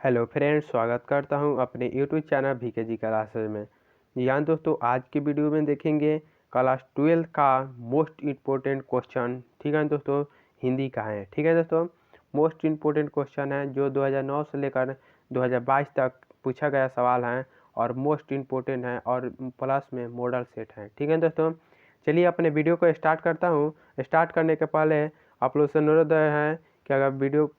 Hello friends, स्वागत करता हूं अपने यूट्यूब चैनल वीके जी क्लासेज में। जी हाँ दोस्तों, आज की वीडियो में देखेंगे क्लास 12 का मोस्ट इम्पोर्टेंट क्वेश्चन। ठीक है दोस्तों, हिंदी का है। ठीक है दोस्तों, मोस्ट इम्पोर्टेंट क्वेश्चन है जो 2009 से लेकर 2022 तक पूछा गया सवाल है और मोस्ट इम्पोर्टेंट है और प्लस में मॉडल सेट है। ठीक है दोस्तों, चलिए अपने वीडियो को स्टार्ट करता हूँ। स्टार्ट करने के पहले आप लोग से अनुरोध है कि अगर वीडियो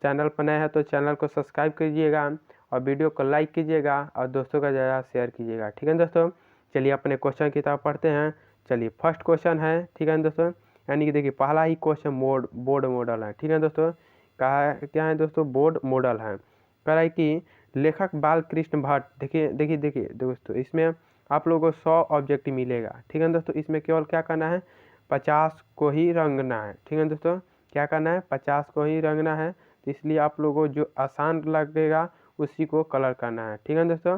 चैनल पर नए हैं तो चैनल को सब्सक्राइब कीजिएगा और वीडियो को लाइक कीजिएगा और दोस्तों का ज़्यादा शेयर कीजिएगा। ठीक है दोस्तों, चलिए अपने क्वेश्चन की तरफ पढ़ते हैं। चलिए फर्स्ट क्वेश्चन है, ठीक है दोस्तों, यानी कि देखिए पहला ही क्वेश्चन बोर्ड मॉडल है। ठीक है दोस्तों, कहा है क्या है दोस्तों, बोर्ड मॉडल है। कह रहा है कि लेखक बाल कृष्ण भट्ट, देखिए देखिए देखिए दोस्तों, इसमें आप लोगों को 100 ऑब्जेक्टिव मिलेगा। ठीक है दोस्तों, इसमें केवल क्या करना है, 50 को ही रंगना है। ठीक है दोस्तों, क्या करना है, 50 को ही रंगना है। तो इसलिए आप लोगों को जो आसान लगेगा उसी को कलर करना है। ठीक है दोस्तों,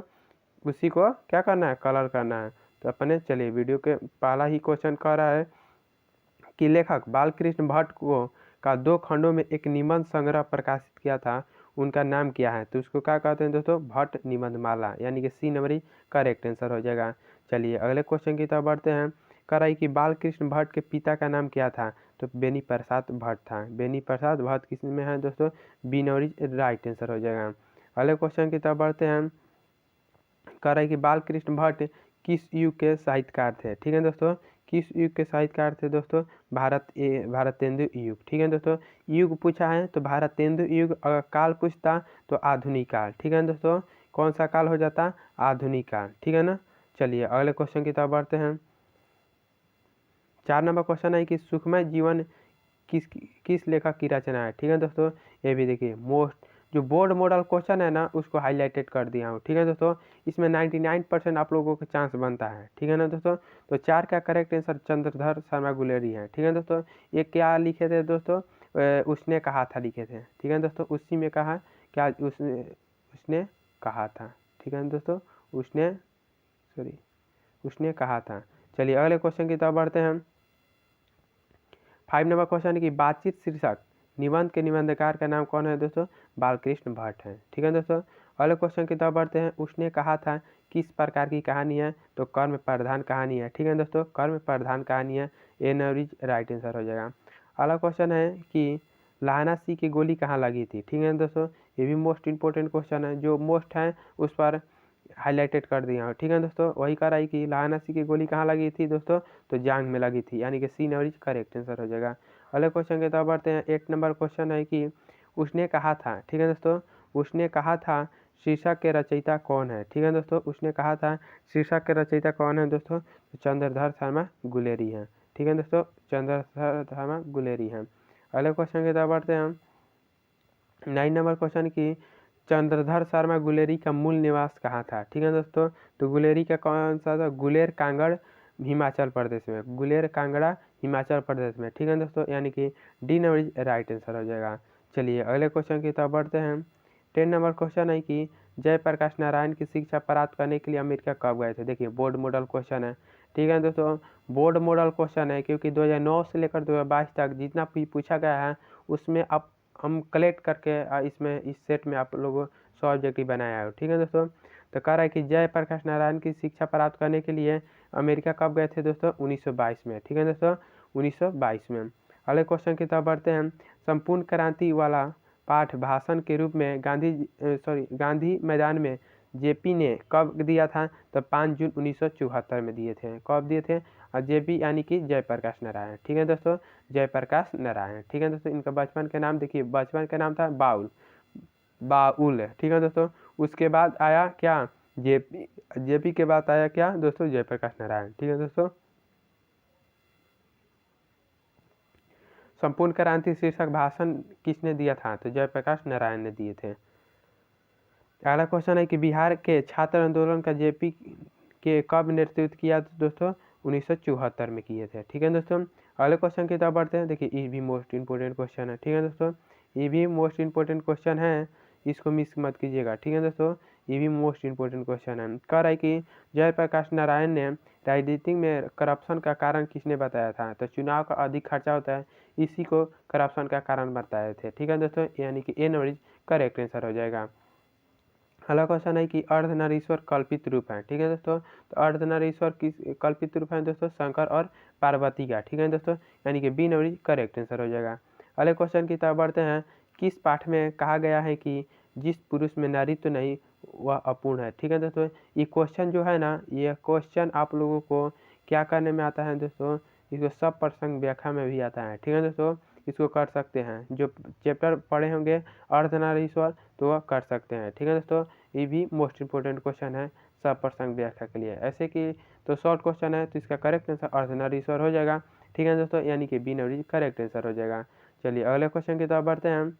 उसी को क्या करना है, कलर करना है। तो अपने चलिए वीडियो के पहला ही क्वेश्चन कह रहा है कि लेखक बालकृष्ण भट्ट को का 2 खंडों में एक निबंध संग्रह प्रकाशित किया था, उनका नाम क्या है। तो उसको क्या कहते हैं दोस्तों, भट्ट निबंध माला, यानी कि सी नंबर ही करेक्ट आंसर हो जाएगा। चलिए अगले क्वेश्चन की तरफ बढ़ते हैं। कह रहा है कि बालकृष्ण भट्ट के पिता का नाम क्या था। तो बेनी प्रसाद भट्ट था। बेनी प्रसाद भट्ट किस में है दोस्तों, बी नंबर राइट आंसर हो जाएगा। अगले क्वेश्चन की तरफ बढ़ते हैं। कह रहा है कि बालकृष्ण भट्ट किस युग के साहित्यकार थे। ठीक है दोस्तों, किस युग के साहित्यकार थे दोस्तों, भारतेंदु युग। ठीक है दोस्तों, युग पूछा है तो भारतेंदु युग, अगर काल पूछता तो आधुनिक काल। ठीक है दोस्तों, कौन सा काल हो जाता, आधुनिक काल। ठीक है ना। चलिए अगले क्वेश्चन की तरफ बढ़ते हैं। 4 नंबर क्वेश्चन है कि सुखमय जीवन किस किस लेखक की रचना है। ठीक है दोस्तों, ये भी देखिए जो बोर्ड मॉडल क्वेश्चन है ना, उसको हाईलाइटेड कर दिया हूँ। ठीक है दोस्तों, इसमें 99% आप लोगों को चांस बनता है। ठीक है ना दोस्तों, तो 4 का करेक्ट आंसर चंद्रधर शर्मा गुलेरी है। ठीक है दोस्तों, ये क्या लिखे थे दोस्तों, उसने कहा था लिखे थे। ठीक है दोस्तों, उसी में कहा क्या, उसने कहा था। ठीक है दोस्तों, उसने कहा था। चलिए अगले क्वेश्चन की तरफ बढ़ते हैं। 5 नंबर क्वेश्चन है कि बातचीत शीर्षक निबंध के निबंधकार का नाम कौन है दोस्तों, बालकृष्ण भट्ट है। ठीक है दोस्तों, अगले क्वेश्चन की तरफ बढ़ते हैं। उसने कहा था किस प्रकार की कहानी है, तो कर्म प्रधान कहानी है। ठीक है दोस्तों, कर्म प्रधान कहानी है, ए नवरीज राइट आंसर हो जाएगा। अगला क्वेश्चन है कि लाहना सी की गोली कहाँ लगी थी। ठीक है दोस्तों, ये भी मोस्ट इंपॉर्टेंट क्वेश्चन है, जो मोस्ट है उस पर हाईलाइटेड कर दिया हूँ। ठीक है दोस्तों, वही कह रहा है कि लाहना सी की गोली कहाँ लगी थी दोस्तों, तो जांग में लगी थी, यानी कि सी नवरीज करेक्ट आंसर हो जाएगा। अगले क्वेश्चन की तरफ बढ़ते हैं। 8 नंबर क्वेश्चन है कि उसने कहा था। ठीक है दोस्तों, उसने कहा था शीर्षक के रचयिता कौन है। ठीक है दोस्तों, उसने कहा था शीर्षक के रचयिता कौन है दोस्तों, तो चंद्रधर शर्मा गुलेरी है। ठीक है दोस्तों, चंद्रधर शर्मा गुलेरी है। अगले क्वेश्चन की तरफ बढ़ते हैं। 9 नंबर क्वेश्चन की चंद्रधर शर्मा गुलेरी का मूल निवास कहाँ था। ठीक है दोस्तों, तो गुलेरी का कौन सा था, गुलेर कांगड़ हिमाचल प्रदेश में, गुलेर कांगड़ा हिमाचल प्रदेश में। ठीक है दोस्तों, यानी कि डी नंबर राइट आंसर हो जाएगा। चलिए अगले क्वेश्चन की तरफ बढ़ते हैं। 10 नंबर क्वेश्चन है कि जयप्रकाश नारायण की शिक्षा प्राप्त करने के लिए अमेरिका कब गए थे। देखिए बोर्ड मॉडल क्वेश्चन है। ठीक है दोस्तों, बोर्ड मॉडल क्वेश्चन है क्योंकि 2009 से लेकर 2022 तक जितना भी पूछा गया है उसमें अब हम कलेक्ट करके इसमें इस सेट में आप लोगों 100 ऑब्जेक्टिव बनाया है। ठीक है दोस्तों, तो कह रहा है कि जयप्रकाश नारायण की शिक्षा प्राप्त करने के लिए अमेरिका कब गए थे दोस्तों, 1922 में। ठीक है दोस्तों, 1922 में। अगले क्वेश्चन की तरफ बढ़ते हैं। संपूर्ण क्रांति वाला पाठ भाषण के रूप में गांधी मैदान में जेपी ने कब दिया था, तो 5 जून 1974 में दिए थे। कब दिए थे, और जेपी यानी कि जयप्रकाश नारायण। ठीक है दोस्तों, जयप्रकाश नारायण। ठीक है दोस्तों, इनका बचपन का नाम देखिए, बचपन का नाम था बाउल। ठीक है दोस्तों, उसके बाद आया क्या, जेपी के बाद आया क्या दोस्तों, जयप्रकाश नारायण। ठीक है दोस्तों, संपूर्ण क्रांति शीर्षक भाषण किसने दिया था, तो जयप्रकाश नारायण ने दिए थे। अगला क्वेश्चन है कि बिहार के छात्र आंदोलन का जेपी के कब नेतृत्व किया दोस्तों, 1974 में किए थे। ठीक है दोस्तों, अगले क्वेश्चन की तरफ बढ़ते हैं। देखिए ये भी मोस्ट इंपोर्टेंट क्वेश्चन है। ठीक है दोस्तों, ये भी मोस्ट इंपोर्टेंट क्वेश्चन है, इसको मिस मत कीजिएगा। ठीक है दोस्तों, ये भी मोस्ट इंपोर्टेंट क्वेश्चन है। कह रहा है कि जयप्रकाश नारायण ने राजनीति में करप्शन का कारण किसने बताया था, तो चुनाव का अधिक खर्चा होता है, इसी को करप्शन का कारण बताए थे। ठीक है दोस्तों, यानी कि ए नंबर करेक्ट आंसर हो जाएगा। अगला क्वेश्चन है कि अर्धनारीश्वर कल्पित रूप है, ठीक है दोस्तों। तो अर्धनारीश्वर किस कल्पित रूप है दोस्तों? शंकर और पार्वती का, ठीक है दोस्तों, यानी कि बी नंबर करेक्ट आंसर हो जाएगा। अगले क्वेश्चन की तरफ बढ़ते हैं। किस पाठ में कहा गया है कि जिस पुरुष में नारीत्व नहीं वह अपूर्ण है, ठीक है दोस्तों। ये क्वेश्चन जो है ना, ये क्वेश्चन आप लोगों को क्या करने में आता है दोस्तों? इसको सब प्रसंग व्याख्या में भी आता है, ठीक है दोस्तों। इसको कर सकते हैं, जो चैप्टर पढ़े होंगे अर्धनारीश्वर तो वह कर सकते हैं, ठीक है दोस्तों। ये भी मोस्ट इंपोर्टेंट क्वेश्चन है सब प्रसंग व्याख्या के लिए। ऐसे कि तो शॉर्ट क्वेश्चन है, तो इसका करेक्ट आंसर अर्धनारीश्वर हो जाएगा, ठीक है दोस्तों, यानी कि बी नंबर करेक्ट आंसर हो जाएगा। चलिए अगले क्वेश्चन की तरफ बढ़ते हैं।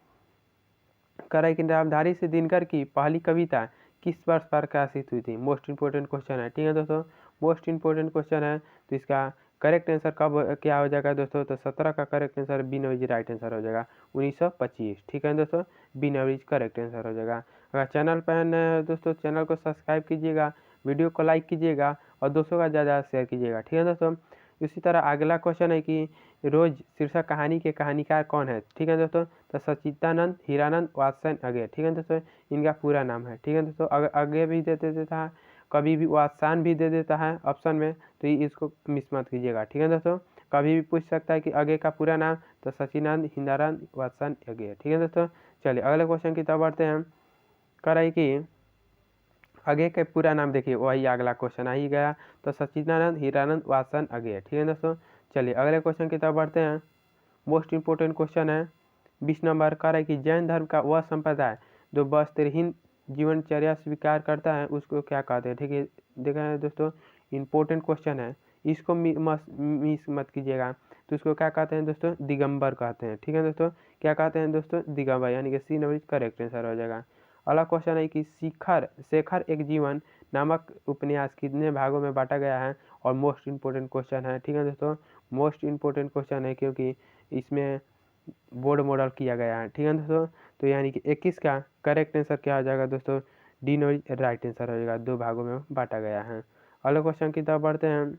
कराई कि नामधारी से दिनकर की पहली कविता किस वर्ष पर प्रकाशित हुई थी? मोस्ट इंपोर्टेंट क्वेश्चन है, ठीक है दोस्तों, मोस्ट इंपोर्टेंट क्वेश्चन है। तो इसका करेक्ट आंसर कब क्या हो जाएगा दोस्तों? तो 17 का correct answer B number right answer हो जाएगा, 1925, ठीक है दोस्तों, बी नंबर करेक्ट आंसर हो जाएगा। अगर चैनल पर नए हैं दोस्तों, चैनल को सब्सक्राइब कीजिएगा, वीडियो को लाइक कीजिएगा और दोस्तों का ज़्यादा शेयर कीजिएगा, ठीक है दोस्तों। इसी तरह अगला क्वेश्चन है कि रोज शीर्षक कहानी के कहानीकार कौन है, ठीक है दोस्तों। तो सच्चिदानंद हीरानंद वात्स्यन अगे, ठीक है दोस्तों, इनका पूरा नाम है, ठीक है दोस्तों। अगर आगे भी दे देता है, कभी भी वात्स्यन भी दे देता है ऑप्शन में, तो इसको मिस मत कीजिएगा, ठीक है दोस्तों। कभी भी पूछ सकता है कि आगे का पूरा नाम, तो सच्चिदानंद हीरानंद वात्स्यन अगे, ठीक है दोस्तों। चलिए अगले क्वेश्चन की तरफ बढ़ते हैं। कराई कि आगे के पूरा नाम देखिए, वही अगला क्वेश्चन आ ही गया, तो सच्चिदानंद हीरानंद वात्स्यन अगे, ठीक है दोस्तों। चलिए अगले क्वेश्चन की तरफ बढ़ते हैं। मोस्ट इंपोर्टेंट क्वेश्चन है 20 नंबर का है कि जैन धर्म का वह संप्रदाय जो वस्त्रहीन जीवनचर्या स्वीकार करता है उसको क्या कहते हैं, ठीक है। देखा है दोस्तों, इंपॉर्टेंट क्वेश्चन है, इसको मिस मत कीजिएगा। तो इसको क्या कहते हैं दोस्तों? दिगंबर कहते हैं, ठीक है दोस्तों। क्या कहते हैं दोस्तों? दिगंबर, यानी कि सी नंबर करेक्ट आंसर हो जाएगा। अगला क्वेश्चन है कि शेखर एक जीवन नामक उपन्यास कितने भागों में बांटा गया है? और मोस्ट इंपोर्टेंट क्वेश्चन है, ठीक है दोस्तों, मोस्ट इंपोर्टेंट क्वेश्चन है क्योंकि इसमें बोर्ड मॉडल किया गया है, ठीक है दोस्तों। तो यानी कि 21 का करेक्ट आंसर क्या हो जाएगा दोस्तों? डी नंबर राइट आंसर हो जाएगा, 2 भागों में बांटा गया है। अगले क्वेश्चन की तरफ बढ़ते हैं।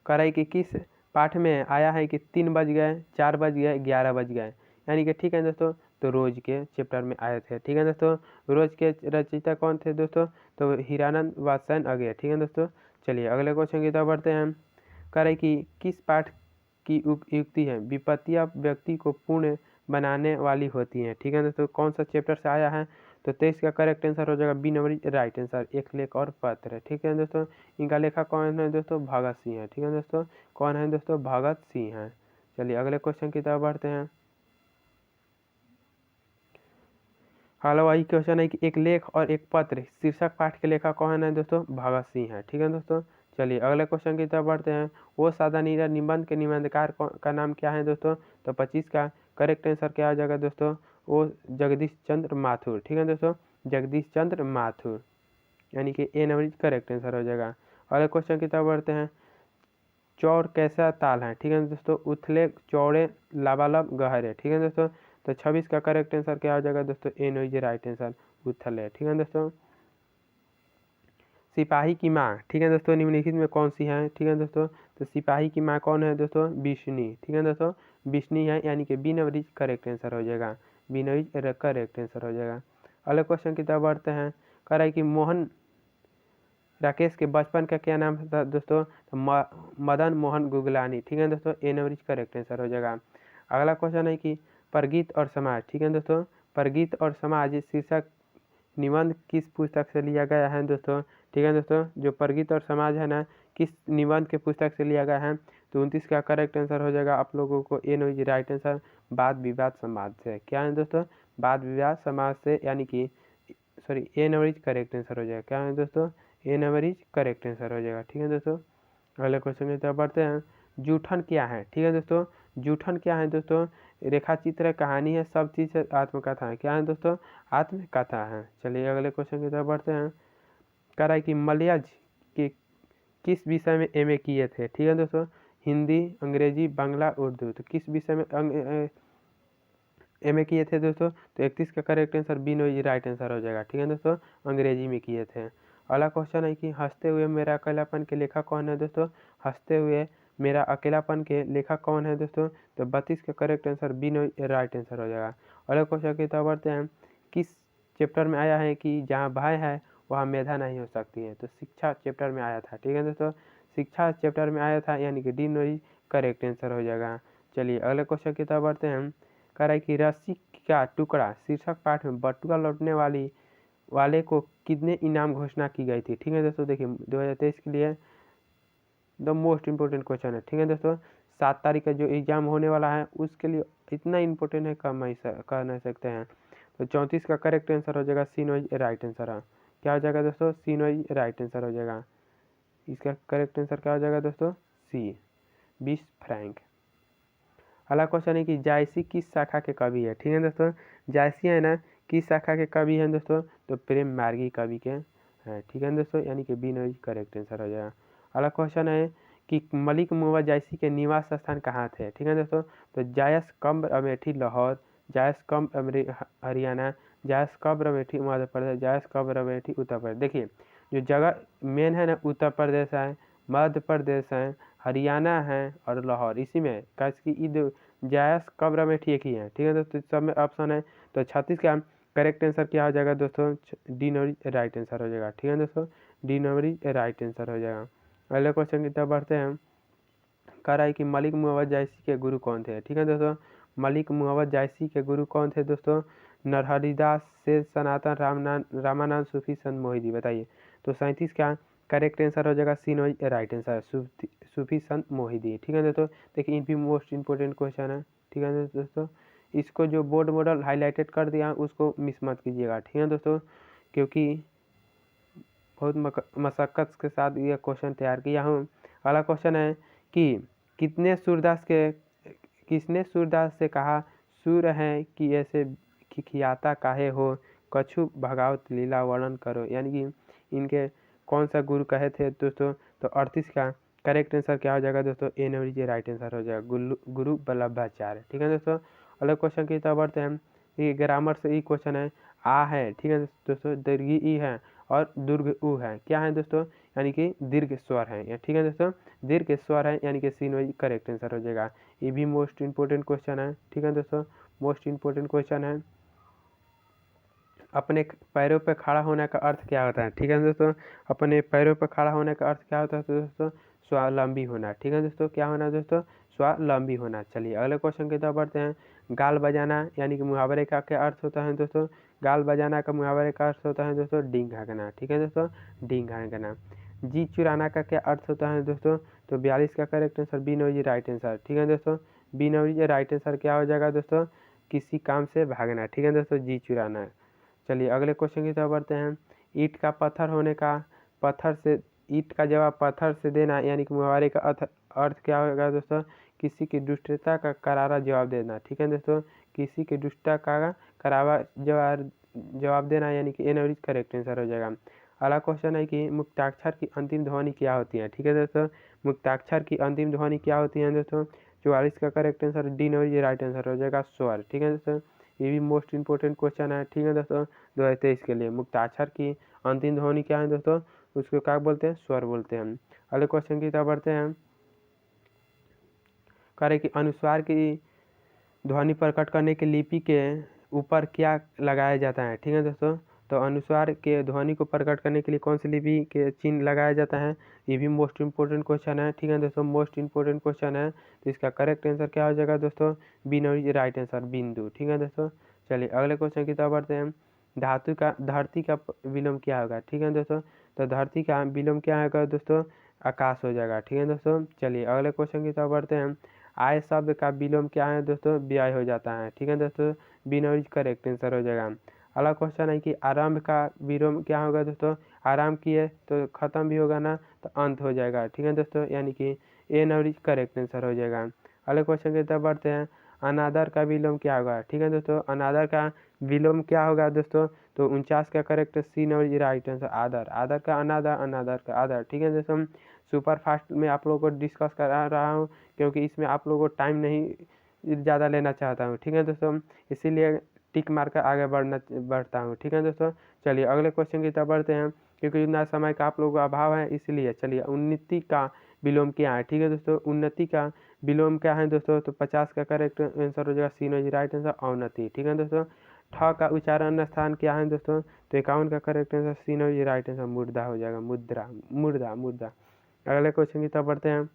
कराई कि किस पाठ में आया है कि 3 बज गए, 4 बज गए, 11 बज गए, यानी कि ठीक है दोस्तों, तो रोज के चैप्टर में आए थे, ठीक है दोस्तों। रोज के रचयिता कौन थे दोस्तों? तो हीरानंद वात्स्यन अगे, ठीक है दोस्तों। चलिए अगले क्वेश्चन की तरफ बढ़ते हैं। कराई कि किस पाठ की युक्ति है विपत्तियां व्यक्ति को पूर्ण बनाने वाली होती हैं, ठीक है दोस्तों, कौन सा चैप्टर से आया है? तो 23 का करेक्ट आंसर हो जाएगा बी नंबर राइट आंसर, एक लेख और पत्र, ठीक है दोस्तों। इनका लेखक कौन है दोस्तों? भगत सिंह है, ठीक है दोस्तों, कौन है दोस्तों? भगत सिंह है। चलिए अगले क्वेश्चन की तरफ बढ़ते हैं। हाल वही क्वेश्चन है कि एक लेख और एक पत्र शीर्षक पाठ के लेखक कौन है दोस्तों? भगत सिंह है, ठीक है दोस्तों। चलिए अगले क्वेश्चन की तरफ बढ़ते हैं। वो सादा नीरा निबंध के निबंधकार का नाम क्या है दोस्तों? तो 25 का करेक्ट आंसर क्या आ जाएगा दोस्तों? वो जगदीश चंद्र माथुर, ठीक है दोस्तों, जगदीश चंद्र माथुर, यानी कि ए नंबर करेक्ट आंसर हो जाएगा। अगले क्वेश्चन की तरफ बढ़ते हैं। चौर कैसा ताल है, ठीक है दोस्तों? उथले चौड़े लबालब गहरे, ठीक है दोस्तों। तो 26 का करेक्ट आंसर क्या हो जाएगा दोस्तों? ए नो राइट आंसर उथल है, ठीक है दोस्तों। सिपाही की माँ, ठीक है दोस्तों, निम्नलिखित में कौन सी है, ठीक है दोस्तों। तो सिपाही की माँ कौन है दोस्तों? विष्णु, ठीक है दोस्तों, विष्णु है, यानी कि बी नंबर करेक्ट आंसर हो जाएगा, बी नंबर करेक्ट आंसर हो जाएगा। अगले क्वेश्चन की तरफ बढ़ते हैं। कह रहा है कि मोहन राकेश के बचपन का क्या नाम था दोस्तों? तो मदन मोहन गुगलानी, ठीक है दोस्तों, ए नंबर करेक्ट आंसर हो जाएगा। अगला क्वेश्चन है कि परगीत और समाज, ठीक है दोस्तों, परगीत और समाज शीर्षक निबंध किस पुस्तक से लिया गया है दोस्तों? ठीक है दोस्तों, जो परगीत और समाज है ना, किस निबंध के पुस्तक से लिया गया है? तो 29 का करेक्ट आंसर हो जाएगा आप लोगों को, ए नंबर राइट आंसर वाद विवाद समाज से। क्या है दोस्तों? वाद विवाद समाज से, यानी कि सॉरी ए नंबर करेक्ट आंसर हो जाएगा। क्या है दोस्तों? ए नंबर करेक्ट आंसर हो जाएगा, ठीक है दोस्तों। अगले क्वेश्चन की तरफ बढ़ते हैं। जूठन क्या है, ठीक है दोस्तों, जूठन क्या है दोस्तों? रेखा चित्र कहानी है, सब चीज़ आत्मकथा है। क्या है दोस्तों? आत्मकथा है। चलिए अगले क्वेश्चन की तरफ बढ़ते हैं। कह रहा है कि मलयाज के किस विषय में एमए किए थे, ठीक है दोस्तों? हिंदी, अंग्रेजी, बांग्ला, उर्दू, तो किस विषय में एमए किए थे दोस्तों? तो 31 का correct answer B no right answer हो जाएगा, ठीक है दोस्तों, अंग्रेजी में किए थे। अगला क्वेश्चन है कि हंसते हुए मेरा अकेलापन के लेखक कौन है दोस्तों? हंसते हुए मेरा अकेलापन के लेखक कौन है दोस्तों? तो 32 का correct answer B right answer हो जाएगा। अगले क्वेश्चन की तरफ बढ़ते हैं। किस चैप्टर में आया है कि जहाँ भय है वहाँ मेधा नहीं हो सकती है? तो शिक्षा चैप्टर में आया था। ठीक है दोस्तों, शिक्षा चैप्टर में आया था, यानी कि डी करेक्ट आंसर हो जाएगा। चलिए अगले क्वेश्चन की तरफ बढ़ते हैं। कह रहा है कि रस्सी का टुकड़ा शीर्षक पाठ में बटुआ लौटने वाले को कितने इनाम घोषणा की गई थी? ठीक है दोस्तों, देखिए 2023 के लिए द मोस्ट इम्पोर्टेंट क्वेश्चन है। ठीक है दोस्तों, 7 तारीख का जो एग्जाम होने वाला है उसके लिए इतना इम्पोर्टेंट है, कह नहीं सकते हैं। तो 34 का करेक्ट आंसर हो जाएगा सी राइट आंसर है। क्या हो जाएगा दोस्तों? सी राइट आंसर हो जाएगा। इसका करेक्ट आंसर क्या हो जाएगा दोस्तों? सी 20 फ्रैंक। अगला क्वेश्चन है कि जायसी किस शाखा के कवि है? ठीक है दोस्तों, जायसी है ना किस शाखा के कवि हैं दोस्तों? तो प्रेम मार्गी कवि के हैं। ठीक है दोस्तों, यानी कि बी करेक्ट आंसर हो जाएगा। अगला क्वेश्चन है कि मलिक मुआ जायसी के निवास स्थान कहाँ थे? ठीक है दोस्तों, तो जायस कब्र अमेठी लाहौर, जायस कब्र हरियाणा, जायस कब्र अमेठी मध्य प्रदेश, जायस कब्र अमेठी उत्तर प्रदेश। देखिए जो जगह मेन है ना, उत्तर प्रदेश है, मध्य प्रदेश है, हरियाणा है और लाहौर, इसी में की जायस कब्र अमेठी एक ही है। ठीक है दोस्तों, सब में ऑप्शन है। तो 36 का करेक्ट आंसर क्या हो जाएगा दोस्तों? डी राइट आंसर हो जाएगा। ठीक है दोस्तों, डी राइट आंसर हो जाएगा। अगले क्वेश्चन की तरफ बढ़ते हैं। कह रहा है कि मलिक मुहम्मद जायसी के गुरु कौन थे? ठीक है दोस्तों, मलिक मुहम्मद जायसी के गुरु कौन थे दोस्तों? नरहरिदास से सनातन रामानंद सूफी संत मोहिदी। बताइए। तो 37 का करेक्ट आंसर हो जाएगा सी राइट आंसर, सूफी संत मोहिदी। ठीक है दोस्तों, देखिए इन भी मोस्ट इंपोर्टेंट क्वेश्चन है। ठीक है दोस्तों, इसको जो बोर्ड मॉडल हाईलाइटेड कर दिया उसको मिस मत कीजिएगा। ठीक है दोस्तों, क्योंकि बहुत मशक्क़त के साथ यह क्वेश्चन तैयार किया हूँ। अगला क्वेश्चन है कि किसने सूरदास से कहा सूर है कि ऐसे खिखियाता काहे हो, कछु भगावत लीला वर्णन करो? यानी कि इनके कौन सा गुरु कहे थे दोस्तों? तो 38 का करेक्ट आंसर क्या हो जाएगा दोस्तों? ए राइट आंसर हो जाएगा, गुरु वल्लभाचार्य। ठीक है दोस्तों, अगले क्वेश्चन की तरफ बढ़ते हैं। ये ग्रामर से ही क्वेश्चन है। आ है, ठीक है दोस्तों, दीर्घ ई है और दुर्ग उ है। क्या है दोस्तों? यानी कि दीर्घ स्वर है। ठीक है दोस्तों, दीर्घ स्वर है, यानी कि सी करेक्ट आंसर हो जाएगा। ये भी मोस्ट इंपोर्टेंट क्वेश्चन है। ठीक है दोस्तों, मोस्ट इंपोर्टेंट क्वेश्चन है। अपने पैरों पर खड़ा होने का अर्थ क्या होता है? ठीक है दोस्तों, अपने पैरों पर खड़ा होने का अर्थ क्या होता है दोस्तों? स्वावलंबी होना। ठीक है दोस्तों, क्या होना दोस्तों? स्वावलंबी होना। चलिए अगले क्वेश्चन की तरफ बढ़ते हैं। गाल बजाना यानी कि मुहावरे का क्या अर्थ होता है दोस्तों? गाल बजाना का मुहावरे का अर्थ होता है दोस्तों डींग हाँकना। ठीक है दोस्तों, डींग हाँकना। जी चुराना का क्या अर्थ होता है दोस्तों? तो 42 का correct answer B right answer. ठीक है दोस्तों, बी राइट आंसर क्या हो जाएगा दोस्तों? किसी काम से भागना। ठीक है दोस्तों, जी चुराना। चलिए अगले क्वेश्चन की तरफ बढ़ते हैं। ईंट का पत्थर होने का ईंट का जवाब पत्थर से देना यानी कि मुहावरे का अर्थ क्या होगा दोस्तों? किसी की दुष्टता का करारा जवाब देना। ठीक है दोस्तों, किसी की दुष्टता का करारा जवाब देना यानी कि ए करेक्ट आंसर हो जाएगा। अगला क्वेश्चन है कि मुक्ताक्षर की अंतिम ध्वनि क्या होती है? ठीक है दोस्तों, मुक्ताक्षर की अंतिम ध्वनि क्या होती है दोस्तों? 44 का correct answer D right answer हो जाएगा स्वर। ठीक है दोस्तों, ये भी मोस्ट इंपोर्टेंट क्वेश्चन है। ठीक है दोस्तों, 2023 के लिए मुक्ताक्षर की अंतिम ध्वनि क्या है दोस्तों? उसको क्या बोलते हैं? स्वर बोलते हैं। अगले क्वेश्चन की तरफ बढ़ते हैं। करें कि अनुस्वार की ध्वनि प्रकट करने के लिपि के ऊपर क्या लगाया जाता है? ठीक है दोस्तों, तो अनुस्वार के ध्वनि को प्रकट करने के लिए कौन सी लिपि के चिन्ह लगाया जाता है? ये भी मोस्ट इंपोर्टेंट क्वेश्चन है। ठीक है दोस्तों, मोस्ट इंपोर्टेंट क्वेश्चन है। तो इसका करेक्ट आंसर क्या हो जाएगा दोस्तों? बी राइट आंसर, बिंदु। ठीक है दोस्तों, चलिए अगले क्वेश्चन की तरफ बढ़ते हैं। धरती का विलोम क्या होगा? ठीक है दोस्तों, तो धरती का विलोम क्या होगा दोस्तों? आकाश हो जाएगा। ठीक है दोस्तों, चलिए अगले क्वेश्चन की तरफ बढ़ते हैं। आय शब्द का विलोम क्या है दोस्तों? व्यय हो जाता है। ठीक है दोस्तों, बी करेक्ट आंसर हो जाएगा। अगला क्वेश्चन है कि आरंभ का विलोम क्या होगा दोस्तों? आराम किए तो खत्म भी होगा ना, तो अंत हो जाएगा। ठीक है दोस्तों, यानी कि ए करेक्ट आंसर हो जाएगा। अगले क्वेश्चन की तरफ बढ़ते हैं। अनादर का विलोम क्या होगा? ठीक है दोस्तों, अनादर का विलोम क्या होगा दोस्तों? तो 49 का करेक्ट सी राइट आंसर आदर। आदर का अनादर, अनादर का आदर। ठीक है दोस्तों, सुपर फास्ट में आप लोगों को डिस्कस करा रहा हूँ क्योंकि इसमें आप लोगों को टाइम नहीं ज़्यादा लेना चाहता हूँ। ठीक है दोस्तों, इसीलिए टिक मार कर आगे बढ़ता हूँ। ठीक है दोस्तों, चलिए अगले क्वेश्चन की तरफ बढ़ते हैं। क्योंकि इतना समय का आप लोगों का अभाव है इसलिए चलिए उन्नति का विलोम क्या है, ठीक है दोस्तों। उन्नति का विलोम क्या है दोस्तों, तो 50 का करेक्ट आंसर हो जाएगा सी नो राइट आंसर अवनति, ठीक है दोस्तों। ठ का उच्चारण स्थान क्या है दोस्तों, तो 51 का correct answer C no right answer मुर्दा हो जाएगा, मुद्रा मुर्दा मुर्दा। अगले क्वेश्चन की तरफ बढ़ते हैं,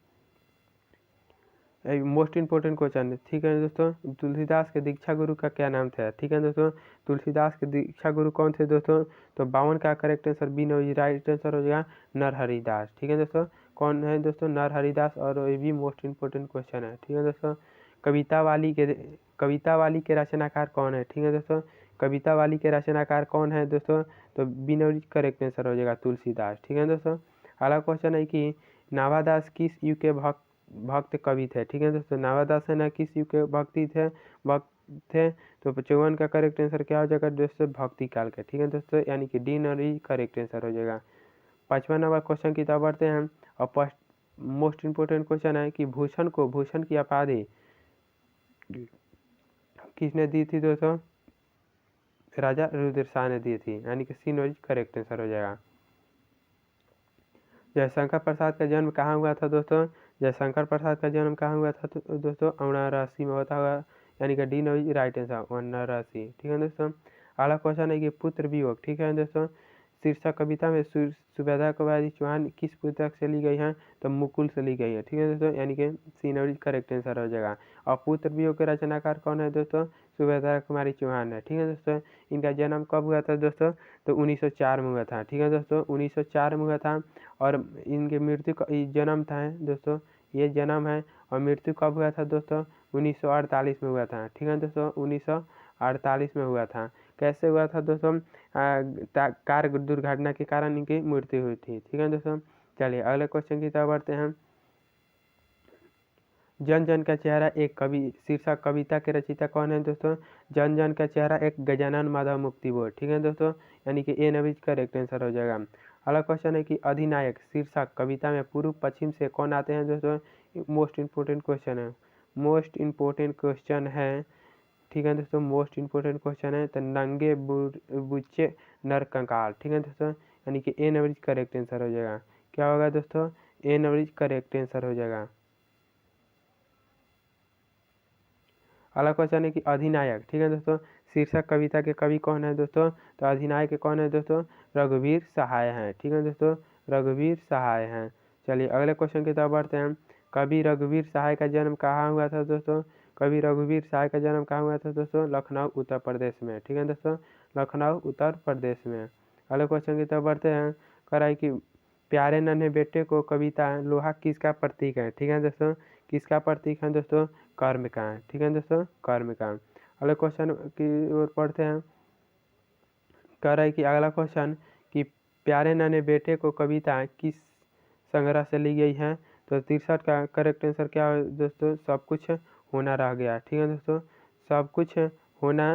मोस्ट इंपोर्टेंट क्वेश्चन, ठीक है दोस्तों। तुलसीदास के दीक्षा गुरु का क्या नाम था, ठीक है दोस्तों। तुलसीदास के दीक्षा गुरु कौन थे दोस्तों, तो 52 का correct answer B no right answer हो जाएगा नरहरिदास, ठीक है दोस्तों। कौन है दोस्तों, नरहरिदास, और ये भी मोस्ट इंपोर्टेंट क्वेश्चन है, ठीक है दोस्तों। कविता वाली के रचनाकार कौन है, ठीक है दोस्तों। कविता वाली के रचनाकार कौन है दोस्तों, तो बी नो करेक्ट आंसर हो जाएगा तुलसीदास, ठीक है दोस्तों। अगला क्वेश्चन है कि नावादास किस युग के भक्त कवि थे, ठीक है दोस्तों। नावादास है ना किस युग के भक्त थे, तो 54 का करेक्ट आंसर क्या हो जाएगा दोस्तों, भक्ति काल के, ठीक है दोस्तों, यानी कि डी नरी करेक्ट आंसर हो जाएगा। 55 नंबर क्वेश्चन की तरफ बढ़ते हैं, और मोस्ट इंपोर्टेंट क्वेश्चन है कि भूषण की उपाधि किसने दी थी दोस्तों, राजा रुद्र शाह ने दी थी, यानी कि सी नो करेक्ट आंसर हो जाएगा। जयशंकर प्रसाद का जन्म कहाँ हुआ था दोस्तों, जयशंकर प्रसाद का जन्म कहाँ हुआ था तो दोस्तों वाराणसी में होता हुआ, यानी कि D no right answer Varanasi, ठीक है दोस्तों। अगला क्वेश्चन है कि पुत्र वियोग, ठीक है दोस्तों। शीर्षक कविता में सुबेदा कुमारी चौहान किस पुस्तक से ली गई है, तो मुकुल से ली गई है, ठीक है दोस्तों, यानी कि सी नो करेक्ट आंसर हो जाएगा। और पुत्र वियोग के रचनाकार कौन है दोस्तों, सुबेदा कुमारी चौहान है, ठीक है दोस्तों। इनका जन्म कब हुआ था दोस्तों, तो 1904 में हुआ था, ठीक है दोस्तों, 1904 में हुआ था। और इनके मृत्यु का जन्म था दोस्तों, ये जन्म है, और मृत्यु कब हुआ था दोस्तों, 1948 में हुआ था, ठीक है दोस्तों, 1948 में हुआ था। कैसे हुआ था दोस्तों, कार दुर्घटना के कारण इनकी मृत्यु हुई थी, ठीक है दोस्तों। चलिए अगले क्वेश्चन की तरफ बढ़ते हैं। जन जन का चेहरा एक कवि शीर्षक कविता के रचयिता कौन है दोस्तों, जन जन का चेहरा एक गजानन माधव मुक्ति बोर्ड, ठीक है दोस्तों, यानी कि ए नवीज करेक्ट आंसर हो जाएगा। अगला क्वेश्चन है कि अधिनायक शीर्षक कविता में पूर्व पश्चिम से कौन आते हैं दोस्तों, मोस्ट इंपोर्टेंट क्वेश्चन है, मोस्ट इंपोर्टेंट क्वेश्चन है, ठीक है दोस्तों, मोस्ट इंपोर्टेंट क्वेश्चन है, तो नंगे बुच्चे नर कंकाल, ठीक है दोस्तों, यानी कि ए नवीज करेक्ट आंसर हो जाएगा। क्या होगा दोस्तों, ए नवीज करेक्ट आंसर हो जाएगा। अगला क्वेश्चन है कि अधिनायक, ठीक है दोस्तों, शीर्षक कविता के कवि कौन है दोस्तों, तो अधिनायक के कौन है दोस्तों, रघुवीर सहाय हैं, ठीक है दोस्तों, रघुवीर सहाय हैं। चलिए अगले क्वेश्चन की तरफ बढ़ते हैं। कवि रघुवीर सहाय का जन्म कहाँ हुआ था दोस्तों, कवि रघुवीर सहाय का जन्म कहाँ हुआ था दोस्तों, लखनऊ उत्तर प्रदेश में, ठीक है दोस्तों, लखनऊ उत्तर प्रदेश में। अगले क्वेश्चन की तरफ बढ़ते हैं। कराई कि प्यारे नन्हे बेटे को कविता लोहा किसका प्रतीक है, ठीक है दोस्तों, किसका प्रतीक है दोस्तों, कर्म का है, ठीक है दोस्तों, कर्म का। अगले क्वेश्चन की ओर पढ़ते हैं। कह रहा है कि अगला क्वेश्चन कि प्यारे नन्हे बेटे को कविता किस संग्रह से ली गई है, तो 63 का करेक्ट आंसर क्या है दोस्तों, सब कुछ होना रह गया, ठीक है दोस्तों, सब कुछ होना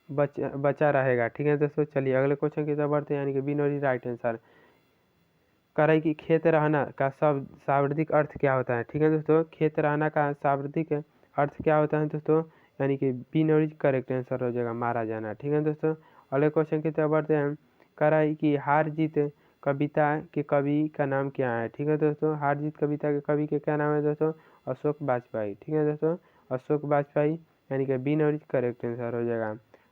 बचा रहेगा, ठीक है दोस्तों। चलिए अगले क्वेश्चन की तरफ बढ़ते हैं, यानी कि बी नो राइट आंसर। कह रहा है कि खेत रहना का शाब्दिक अर्थ क्या होता है, ठीक है दोस्तों, खेत रहना का शाब्दिक अर्थ क्या होता है दोस्तों, यानी कि बी नो करेक्ट आंसर हो जाएगा मारा जाना, ठीक है दोस्तों। अगले क्वेश्चन की तरफ बढ़ते हैं। कह रहा है कि हार जीत कविता के कवि का नाम क्या है, ठीक है दोस्तों, हार जीत कविता के कवि के क्या नाम है दोस्तों, अशोक वाजपेयी, ठीक है दोस्तों, अशोक वाजपेयी, यानी कि बी नो करेक्ट आंसर हो जाएगा।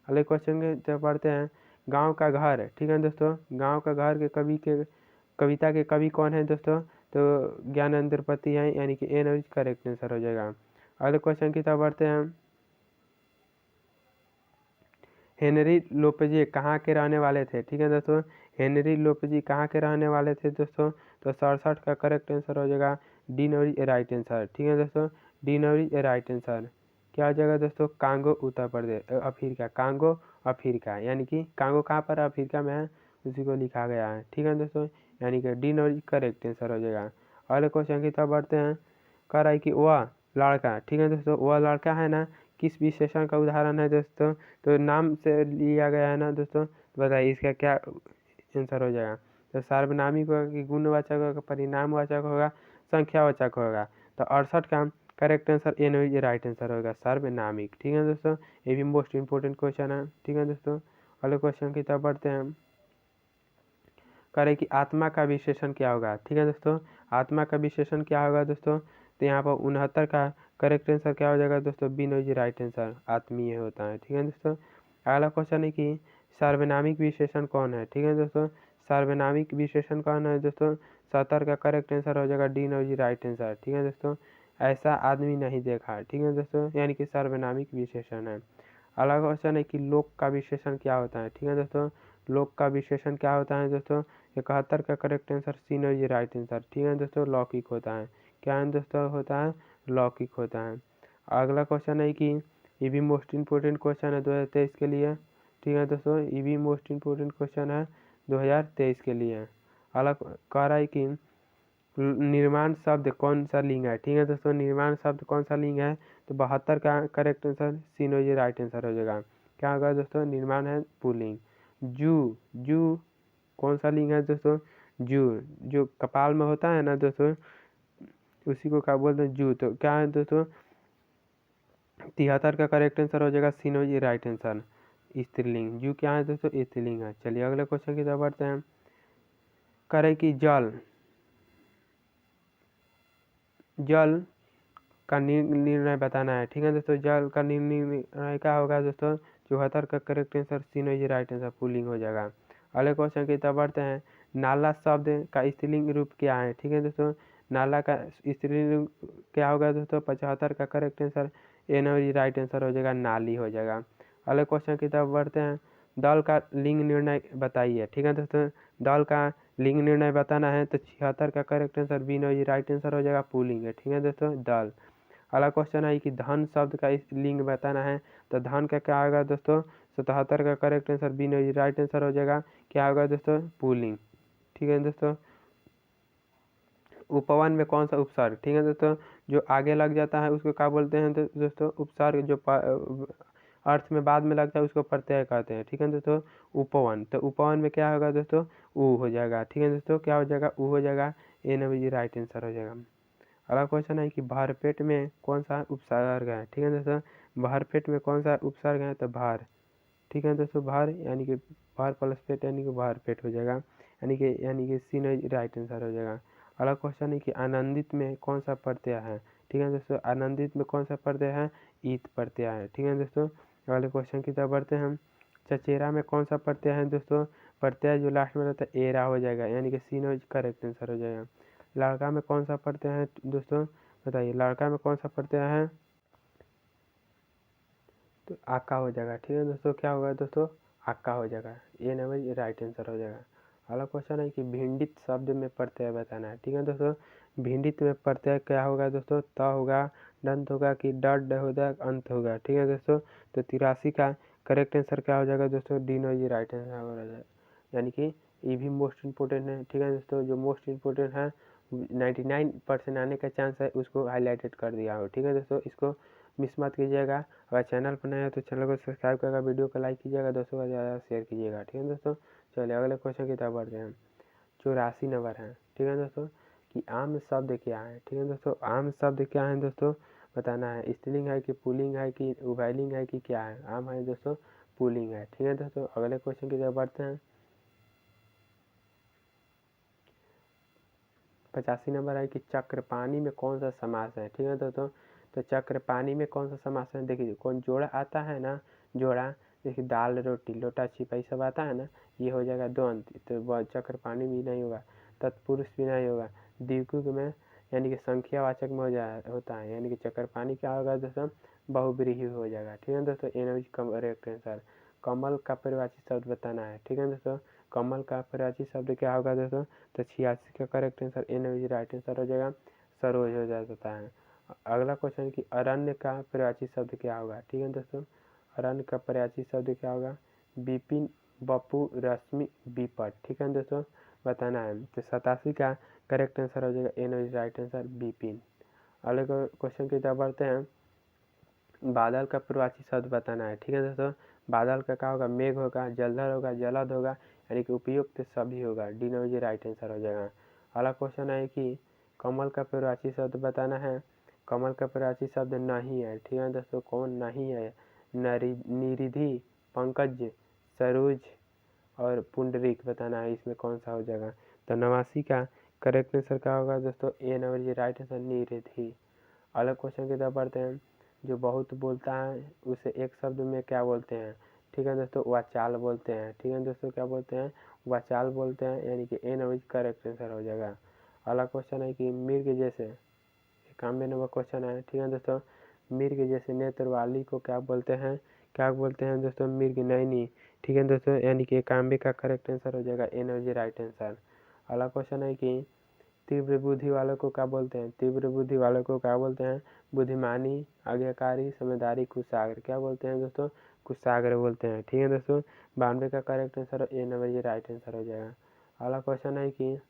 अगले क्वेश्चन की तरफ बढ़ते हैं। गाँव का घर, ठीक है दोस्तों, गाँव का घर के कविता के कवि कौन है दोस्तों, तो ज्ञानेंद्र त्रिपाठी हैं, यानी कि ए नो करेक्ट आंसर हो जाएगा। अगले क्वेश्चन की तरफ बढ़ते हैं। हेनरी लोपेजी कहाँ के रहने वाले थे, ठीक है दोस्तों, हेनरी लोपेजी कहाँ के रहने वाले थे दोस्तों, तो 67 का करेक्ट आंसर हो जाएगा डी नो राइट आंसर, ठीक है दोस्तों, डी नो राइट आंसर। क्या हो जाएगा दोस्तों, Congo Uttar Pradesh Africa, Congo Africa, यानी कि कांगो कहाँ पर अफ्रीका में है, उसी को लिखा गया है, ठीक है दोस्तों, यानी कि डी नो करेक्ट आंसर हो जाएगा। अगले क्वेश्चन की तरफ बढ़ते हैं। कह रहा है कि वह लड़का, ठीक है दोस्तों, वह लड़का है ना किस विशेषण का उदाहरण है दोस्तों, तो नाम से लिया गया है ना दोस्तों, तो बताइए इसका क्या आंसर हो जाएगा, तो सार्वनामिक होगा कि गुणवाचक होगा, परिणामवाचक होगा, संख्यावाचक होगा, तो 68 का correct answer A no right answer होगा सार्वनामिक, ठीक है दोस्तों, ये भी मोस्ट इंपोर्टेंट क्वेश्चन है, ठीक है दोस्तों। अगले क्वेश्चन की तरफ बढ़ते हैं। कह रहे कि आत्मा का विशेषण क्या होगा, ठीक है दोस्तों, आत्मा का विशेषण क्या होगा दोस्तों, तो यहाँ पर 69 का करेक्ट आंसर क्या हो जाएगा दोस्तों, बी नो जी राइट आंसर, आत्मीय होता है। ठीक है दोस्तों, अगला क्वेश्चन है कि सार्वनामिक विशेषण कौन है। ठीक है दोस्तों, सार्वनामिक विशेषण कौन है दोस्तों, 70 का करेक्ट आंसर हो जाएगा डी नो जी राइट आंसर। ठीक है दोस्तों, ऐसा आदमी नहीं देखा। ठीक है दोस्तों, यानी कि सार्वनामिक विशेषण है। अगला क्वेश्चन है कि लोक का विशेषण क्या होता है। ठीक है दोस्तों, लोक का विशेषण क्या होता है दोस्तों, 71 का करेक्ट आंसर सी नो जी राइट आंसर। ठीक है दोस्तों, लौकिक होता है। क्या है दोस्तों, होता है लौकिक होता है। अगला क्वेश्चन है कि ये भी मोस्ट इम्पोर्टेंट क्वेश्चन है 2023 के लिए। ठीक है दोस्तों, ये भी मोस्ट इम्पोर्टेंट क्वेश्चन है 2023 के लिए। अगला कह रहा है कि निर्माण शब्द कौन सा लिंग है। ठीक है दोस्तों, निर्माण शब्द कौन सा लिंग है, तो 72 का करेक्ट आंसर सी नो जी राइट आंसर हो जाएगा। क्या होगा दोस्तों, निर्माण है पुल्लिंग। जू, जू कौन सा लिंग है दोस्तों, जू जो कपाल में होता है ना दोस्तों, उसी को क्या बोलते हैं, जू। तो क्या है दोस्तों, 73 का करेक्ट आंसर हो जाएगा सी नो जी राइट आंसर, स्त्रीलिंग। जू क्या है दोस्तों, स्त्रीलिंग है। चलिए अगले क्वेश्चन की तरफ बढ़ते हैं। करे कि जल का निर्णय बताना है। ठीक है दोस्तों, जल का निर्णय क्या होगा दोस्तों, 74 का करेक्ट आंसर सी नो जी राइट आंसर, पुल्लिंग हो जाएगा। अगले क्वेश्चन की तरफ बढ़ते हैं। नाला शब्द का स्त्रीलिंग रूप क्या है। ठीक है दोस्तों, नाला का स्त्रीलिंग रूप क्या होगा दोस्तों, 75 का करेक्ट आंसर ए नो जी राइट आंसर हो जाएगा, नाली हो जाएगा। अगले क्वेश्चन की तरफ बढ़ते हैं। दल का लिंग निर्णय बताइए। ठीक है दोस्तों, दल का लिंग निर्णय बताना है तो 76 का करेक्ट आंसर बी नो जी राइट आंसर हो जाएगा, पुल्लिंग है। ठीक है दोस्तों, दल। अगला क्वेश्चन है कि धन शब्द का लिंग बताना है तो धन का क्या होगा दोस्तों, 77 का करेक्ट आंसर बी नो जी राइट आंसर हो जाएगा। क्या होगा दोस्तों, पुल्लिंग। ठीक है दोस्तों, उपवन में कौन सा उपसर्ग। ठीक है दोस्तों, जो आगे लग जाता है उसको क्या बोलते हैं तो दोस्तों, उपसर्ग जो अर्थ में बाद में लगता है उसको प्रत्यय कहते हैं। ठीक है दोस्तों, उपवन। तो उपवन में क्या होगा दोस्तों, ऊ हो जाएगा। ठीक है दोस्तों, क्या हो जाएगा, ऊ हो जाएगा, ए नो जी राइट आंसर हो जाएगा। अगला क्वेश्चन है कि भरपेट में कौन सा उपसर्ग है। ठीक है दोस्तों, भरपेट में कौन सा उपसर्ग है तो भार। ठीक है दोस्तों, भार यानी कि भार प्लस पेट यानी कि भरपेट हो जाएगा, यानी कि सी नो राइट आंसर हो जाएगा। अगला क्वेश्चन है कि आनंदित में कौन सा प्रत्यय है। ठीक है दोस्तों, आनंदित में कौन सा प्रत्यय है, ईत प्रत्यय है। ठीक है दोस्तों, अगले क्वेश्चन की तरफ बढ़ते हैं हम। चचेरा में कौन सा प्रत्यय है दोस्तों, प्रत्यय जो लास्ट में रहता है एरा हो जाएगा, यानी कि सी नो करेक्ट आंसर हो जाएगा। लड़का में कौन सा प्रत्यय है दोस्तों, बताइए, लड़का में कौन सा प्रत्यय है, तो आका हो जाएगा। ठीक है दोस्तों, क्या होगा दोस्तों, आका हो जाएगा, ये नंबर राइट आंसर हो जाएगा। अगला क्वेश्चन है कि भिंडित शब्द में प्रत्यय बताना है। ठीक है दोस्तों, भिंडित में प्रत्यय क्या होगा दोस्तों, त होगा, दंत होगा कि डड होगा, अंत होगा। ठीक है दोस्तों, तो 83 का करेक्ट आंसर क्या हो जाएगा दोस्तों, डी नो जी राइट आंसर हो जाएगा, यानी कि ये भी मोस्ट इम्पोर्टेंट है। ठीक है दोस्तों, जो मोस्ट इम्पोर्टेंट है 99% आने का चांस है उसको हाईलाइटेड कर दिया हो। ठीक है दोस्तों, इसको मिस मत कीजिएगा। अगर चैनल पर नए हो तो चैनल को सब्सक्राइब करके वीडियो को लाइक कीजिएगा, दोस्तों का ज़्यादा शेयर कीजिएगा। ठीक है दोस्तों, चलिए अगले क्वेश्चन की तरफ बढ़ते हैं। 84 नंबर है। ठीक है दोस्तों, कि आम शब्द क्या है। ठीक है दोस्तों, आम शब्द क्या है दोस्तों, बताना है, स्त्रीलिंग है कि पुल्लिंग है कि उभयलिंग है कि क्या है। आम है दोस्तों, पुल्लिंग है। ठीक है दोस्तों, अगले क्वेश्चन की तरफ बढ़ते हैं। 85 नंबर है कि चक्रपाणी में कौन सा समास है। ठीक है दोस्तों, तो चक्रपाणी में कौन सा समास है, देखिए कौन जोड़ा आता है ना, जोड़ा देखिए दाल रोटी लोटा छिपा सब आता है ना, ये हो जाएगा द्वंद, तो चक्रपाणी भी नहीं होगा, तत्पुरुष भी नहीं होगा, द्विगु में यानी कि संख्यावाचक में होता है, यानी कि चक्रपाणी क्या होगा दोस्तों, बहुब्रीहि हो जाएगा। ठीक है दोस्तों, एन करेक्ट आंसर। कमल का परिवाची शब्द बताना है। ठीक है दोस्तों, कमल का परिवाची शब्द क्या होगा दोस्तों, तो 86 का correct answer N right answer हो जाएगा, सरोज हो जाता है। अगला क्वेश्चन कि अरण्य का पर्यायवाची शब्द क्या होगा। ठीक है दोस्तों, अरण्य का पर्यायवाची शब्द क्या होगा, विपिन, बपू, रश्मि, विपट। ठीक है दोस्तों, बताना है, तो 87 का करेक्ट आंसर हो जाएगा एन राइट आंसर, विपिन। अगले क्वेश्चन की तरफ बढ़ते हैं। बादल का पर्यायवाची शब्द बताना है। ठीक है दोस्तों, बादल का क्या होगा, मेघ होगा, जलधर होगा, जलद होगा, यानी कि उपयुक्त सभी होगा, डी नो जी राइट आंसर हो जाएगा। अगला क्वेश्चन है कि कमल का पर्यायवाची शब्द बताना है। कमल का पर्यायवाची शब्द नहीं है। ठीक है दोस्तों, कौन नहीं है, निरिधि, पंकज, सरोज और पुंडरीक बताना है, इसमें कौन सा हो जाएगा, तो 89 का करेक्ट आंसर क्या होगा दोस्तों? ए नंबर जी राइट आंसर निरिधि। अलग क्वेश्चन की तरफ बढ़ते हैं। जो बहुत बोलता है उसे एक शब्द में क्या बोलते हैं? ठीक है दोस्तों, वाचाल बोलते हैं। ठीक है दोस्तों, क्या बोलते हैं? वाचाल बोलते हैं, यानी कि ए नंबर करेक्ट आंसर हो जाएगा। अगला क्वेश्चन है कि मिर्ग जैसे 91 नंबर क्वेश्चन है। ठीक है दोस्तों, मिर्ग जैसे नेत्र वाली को क्या बोलते हैं? क्या बोलते हैं दोस्तों? मिर्ग नैनी। ठीक है दोस्तों, यानी कि 91 का करेक्ट आंसर हो जाएगा ए नंबर राइट आंसर। अगला क्वेश्चन है कि तीव्र बुद्धि वालों को क्या बोलते हैं? तीव्र बुद्धि वालों को क्या बोलते हैं? बुद्धिमानी, आज्ञाकारी, समझदारी, कुशाग्र। क्या बोलते हैं दोस्तों? कुशाग्र बोलते हैं। ठीक है दोस्तों, 92 का करेक्ट आंसर ए नंबर ये राइट आंसर हो जाएगा। अगला क्वेश्चन है कि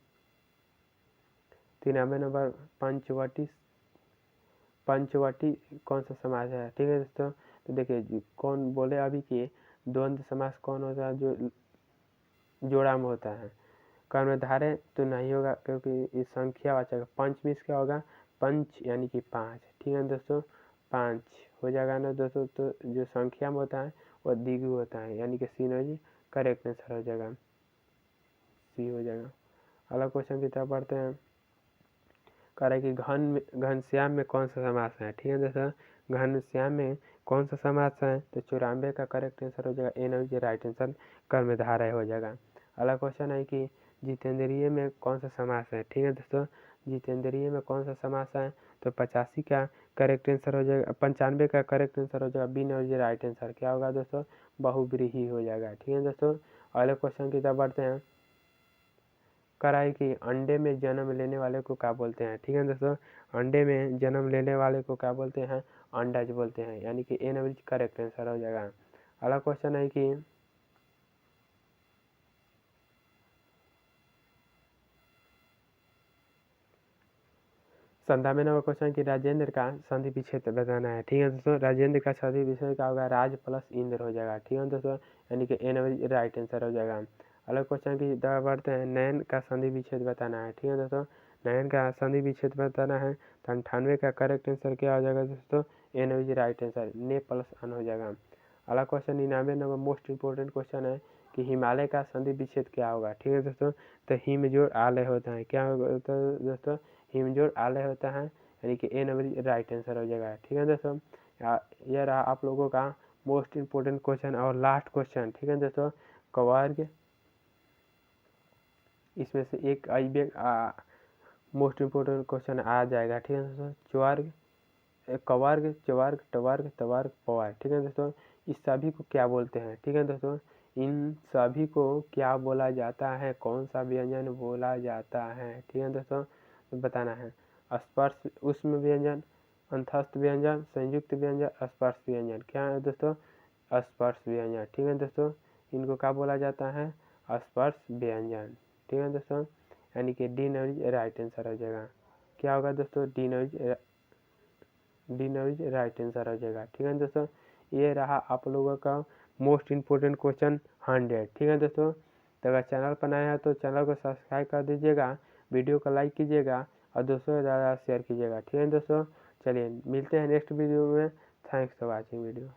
93 नंबर पंचवटी कौन सा समास है? ठीक है दोस्तों, तो देखिए कौन बोले अभी कि द्वंद्व समास कौन होता है? जो जोड़ा में होता है। कर्मधारय तो नहीं होगा क्योंकि इस संख्यावाचक। पंच में क्या होगा? पंच यानी कि 5। ठीक है दोस्तों, 5 हो जाएगा ना दोस्तों। तो जो संख्या में होता है वो द्विगु होता है, यानी कि सी नंबर करेक्ट आंसर हो जाएगा, सी हो जाएगा। अगला क्वेश्चन की तरफ बढ़ते हैं। कह रहा है कि घनश्याम में कौन सा समास है? ठीक है दोस्तों, घनश्याम में कौन सा समास है? तो 94 का करेक्ट आंसर हो जाएगा ए नंबर राइट आंसर कर्मधारय हो जाएगा। अगला क्वेश्चन है कि जितेंद्रिय में कौन सा समास है? ठीक है दोस्तों, जितेंद्रिय में कौन सा समास है? तो 85 का करेक्ट आंसर हो जाएगा, 95 का करेक्ट आंसर हो जाएगा बी नंबर राइट आंसर। क्या होगा दोस्तों? बहुव्रीहि हो जाएगा। ठीक है दोस्तों, अगले क्वेश्चन की तरफ बढ़ते हैं। कराई कि अंडे में जन्म लेने वाले को क्या बोलते हैं? ठीक है दोस्तों, अंडे में जन्म लेने वाले को क्या बोलते हैं? अंडज बोलते हैं, यानी कि ए नंबर करेक्ट आंसर हो जाएगा। अगला क्वेश्चन है कि 97 नंबर क्वेश्चन कि राजेंद्र का संधि विच्छेद बताना है। ठीक है दोस्तों, राजेंद्र का संधि विच्छेद क्या होगा? राज प्लस इंद्र हो जाएगा। ठीक है दोस्तों, यानी कि ए नंबर राइट आंसर हो जाएगा। अगला क्वेश्चन की तरफ बढ़ते हैं। नयन का संधि विच्छेद बताना है। ठीक है दोस्तों, नयन का संधि विच्छेद बताना है। तो 98 का करेक्ट आंसर क्या हो जाएगा दोस्तों? ए नंबर राइट आंसर, ने प्लस अन हो जाएगा। अगला question 99 number most important question है कि हिमालय का संधि विच्छेद क्या होगा? ठीक है दोस्तों, तो हिम जोड़ आलय होता है। क्या होता है दोस्तों? हिमजोड़ आलय होता है, यानी कि ए नंबर राइट आंसर हो जाएगा। ठीक है दोस्तों, यह रहा आप लोगों का मोस्ट इंपोर्टेंट क्वेश्चन और लास्ट क्वेश्चन। ठीक है दोस्तों, कवर्ग, इसमें से एक मोस्ट इंपोर्टेंट क्वेश्चन आ जाएगा। ठीक है दोस्तों, चवर्ग, कवर्ग, चवर्ग, टवर्ग, तवर्ग, पवर्ग। ठीक है दोस्तों, इस सभी को क्या बोलते हैं? ठीक है दोस्तों, इन सभी को क्या बोला जाता है? कौन सा व्यंजन बोला जाता है? ठीक है दोस्तों, तो बताना है। स्पर्श ऊष्म व्यंजन, अंतस्थ व्यंजन, संयुक्त व्यंजन, स्पर्श व्यंजन। क्या है दोस्तों? स्पर्श व्यंजन। ठीक है दोस्तों, इनको क्या बोला जाता है? स्पर्श व्यंजन। ठीक है दोस्तों, यानी कि डी नंबर राइट आंसर हो जाएगा। क्या होगा दोस्तों? डी नंबर राइट आंसर हो जाएगा। ठीक है दोस्तों, ये रहा आप लोगों का मोस्ट इंपोर्टेंट क्वेश्चन 100। ठीक है दोस्तों, तो अगर चैनल पर नया है तो चैनल को सब्सक्राइब कर दीजिएगा, वीडियो को लाइक कीजिएगा और दोस्तों के ज़्यादा शेयर कीजिएगा। ठीक है दोस्तों, चलिए मिलते हैं नेक्स्ट वीडियो में। Thanks for watching video.